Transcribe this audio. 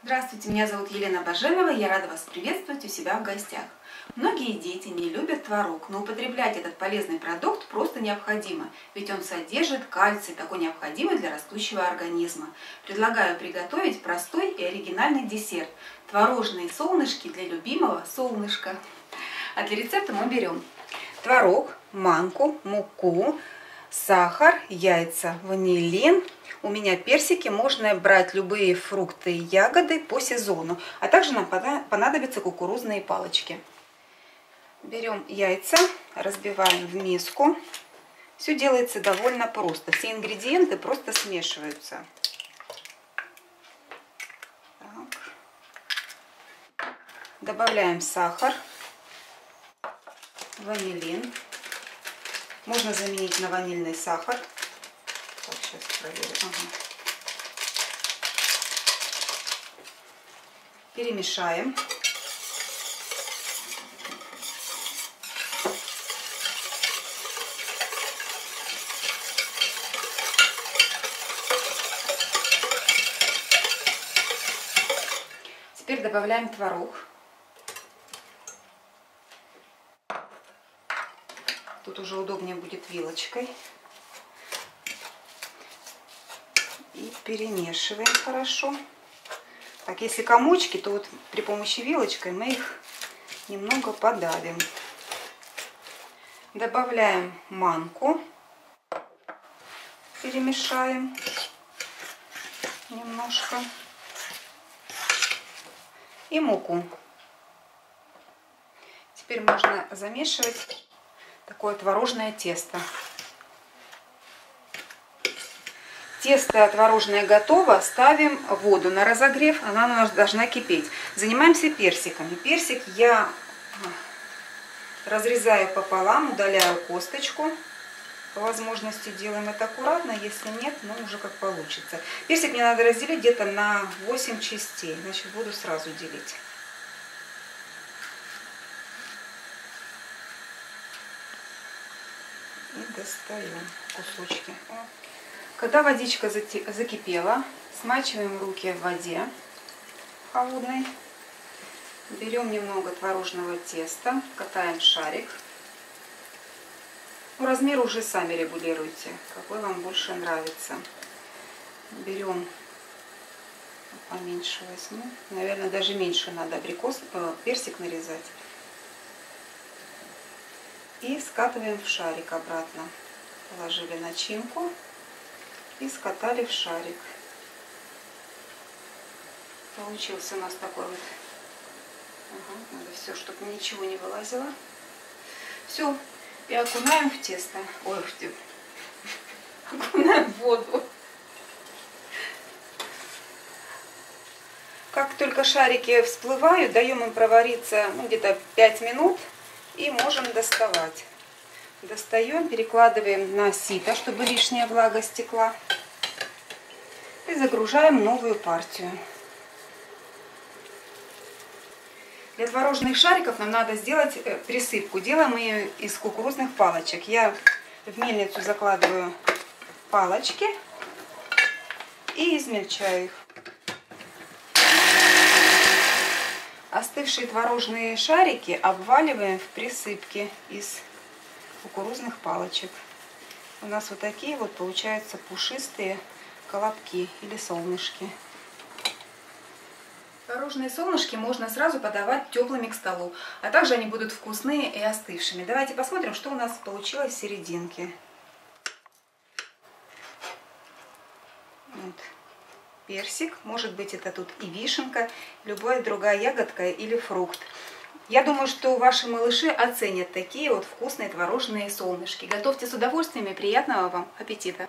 Здравствуйте, меня зовут Елена Баженова, я рада вас приветствовать у себя в гостях. Многие дети не любят творог, но употреблять этот полезный продукт просто необходимо, ведь он содержит кальций, такой необходимый для растущего организма. Предлагаю приготовить простой и оригинальный десерт – творожные солнышки для любимого солнышка. А для рецепта мы берем творог, манку, муку, сахар, яйца, ванилин. У меня персики, можно брать любые фрукты и ягоды по сезону. А также нам понадобятся кукурузные палочки. Берем яйца, разбиваем в миску. Все делается довольно просто. Все ингредиенты просто смешиваются. Так. Добавляем сахар, ванилин. Можно заменить на ванильный сахар. Так, сейчас проверю. Ага. Перемешаем. Теперь добавляем творог. Тут уже удобнее будет вилочкой. И перемешиваем хорошо. Так, если комочки, то вот при помощи вилочкой мы их немного подавим. Добавляем манку. Перемешаем немножко. И муку. Теперь можно замешивать такое творожное тесто. Тесто творожное готово. Ставим воду на разогрев. Она у нас должна кипеть. Занимаемся персиками. Персик я разрезаю пополам, удаляю косточку. По возможности делаем это аккуратно. Если нет, ну уже как получится. Персик мне надо разделить где-то на 8 частей. Значит, буду сразу делить. И достаем кусочки. Когда водичка закипела, смачиваем руки в воде холодной. Берем немного творожного теста, катаем шарик. Размер уже сами регулируйте, какой вам больше нравится. Берем, поменьше возьму, наверное, даже меньше надо персик нарезать. И скатываем в шарик обратно. Положили начинку и скатали в шарик. Получился у нас такой вот. Ага, надо все, чтобы ничего не вылазило. Все. И окунаем в тесто. Ой, окунаем в воду. Как только шарики всплывают, даем им провариться где-то 5 минут. И можем доставать. Достаем, перекладываем на сито, чтобы лишняя влага стекла. И загружаем новую партию. Для творожных шариков нам надо сделать присыпку. Делаем ее из кукурузных палочек. Я в мельницу закладываю палочки и измельчаю их. Остывшие творожные шарики обваливаем в присыпке из кукурузных палочек. У нас вот такие вот получаются пушистые колобки или солнышки. Творожные солнышки можно сразу подавать теплыми к столу, а также они будут вкусные и остывшими. Давайте посмотрим, что у нас получилось в серединке. Вот. Персик, может быть, это тут и вишенка, любая другая ягодка или фрукт. Я думаю, что ваши малыши оценят такие вот вкусные творожные солнышки. Готовьте с удовольствием и приятного вам аппетита!